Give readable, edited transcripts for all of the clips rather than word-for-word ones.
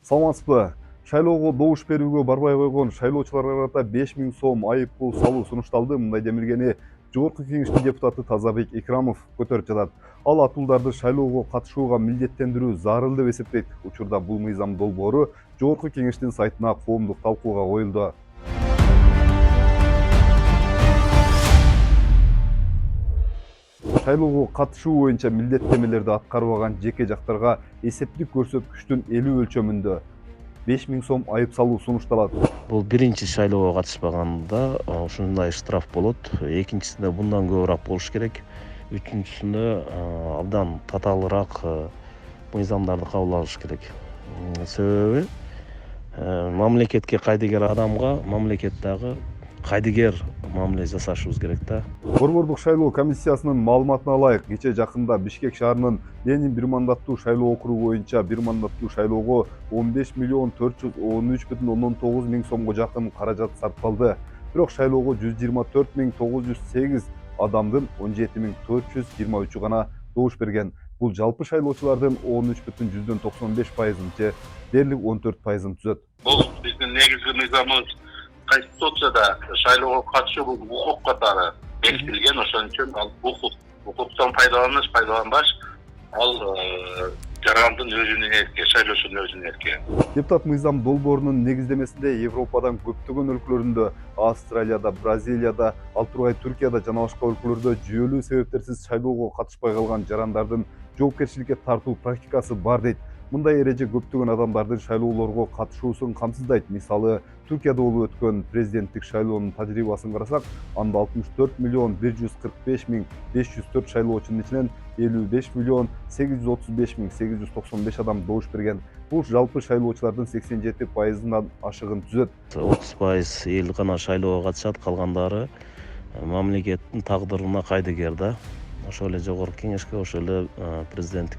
Саламатсызбы? Шайлоого добуш берүүгө барбай койгон шайлоочуларга карата 5000 сом айып пул салуу сунушталды. Мындай демилгени Жогорку Кеңештин депутаты Тазабек Икрамов көтөрүп жатат. Ал атуулдарды шайлоого катышууга милдеттендирүү зарыл деп эсептейт. Учурда бул мыйзам долбоору Жогорку Кеңештин сайтына коомдук талкууга коюлду. Шайлоого катышуу боюнча милдеттемелерди аткарбаган жеке жактарга эсептик көрсөткүчтүн 50 өлчөмүндө 5000 сом айып салуу сунушталат. Бул биринчи шайлоого катышпаганда ушундай штраф болот. Экинчисинде bundan көбүрөөк болуш керек. Үчүнчүсүндө абдан татаалыраак мыйзамдарды кабыл алыш керек. Себеби мамлекетке кайдыгер адамга мамлекет дагы кайдыгер мамиле жасашыбыз керек да. Борбордук шайлоо комиссиясынын маалыматына ылайык, кечээ жакында Бишкек шаарынын Ленин бир мандаттуу шайлоо округу боюнча бир мандаттуу шайлоого 15.413.9 сомго жакын каражат сарпталды. Бирок шайлоого 124.908 адамдын 17.423 гана добуш берген. Бул жалпы шайлоочулардын 13.95%, же дээрлик 14%-ын түзөт. Бул биздин негизги мыйзамыбыз Конституцияда шайлоого катышуу бул укук катары бекитилген. Ошон үчүн ал укуктан пайдаланбаш ал жарандын өзүнүн эрки, шайлоочунун өзүнүн эрки. Депутат мыйзам долбоорунун негиздемесинде Европадан көптөгөн өлкөлөрүндө, Австралияда, Бразилияда, ал тургай Түркияда жана башка өлкөлөрдө жүйөлүү себептерсиз шайлоого катышпай калган жарандардын жоопкерчиликке тартуу практикасы бар дейт. Мындай эреже көптөгөн адамдардын шайлоолорго катышуусун камсыздайт. Мисалы, Түркияда болуп өткөн президенттик шайлоонун тажрыйбасын карасак, анда 64.145.504 шайлоочунун ичинен 55.835.895 адам добуш берген. Бул жалпы шайлоочулардын 87%-дан ашыгын түзөт. 30% эл гана шайлоого катышат, калгандары мамлекеттин тагдырына кайдыгер да. Ошол эле Жогорку Кеңешке, ошол эле президенттик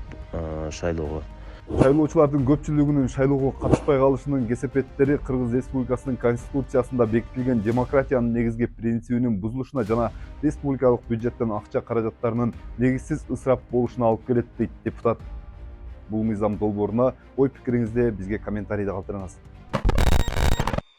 шайлоого. Шайлоочулардын көпчүлүгүнүн шайлоого катышпай калышынын кесепеттери Кыргыз Республикасынын Конституциясында бекитилген демократиянын негизги принцибинин бузулушуна жана республикалык бюджеттен акча каражаттарынын негизсиз ысырап болушуна алып келет дейт депутат. Бул мыйзам долбооруна ой пикириңизди бизге комментарийде калтырыңыз.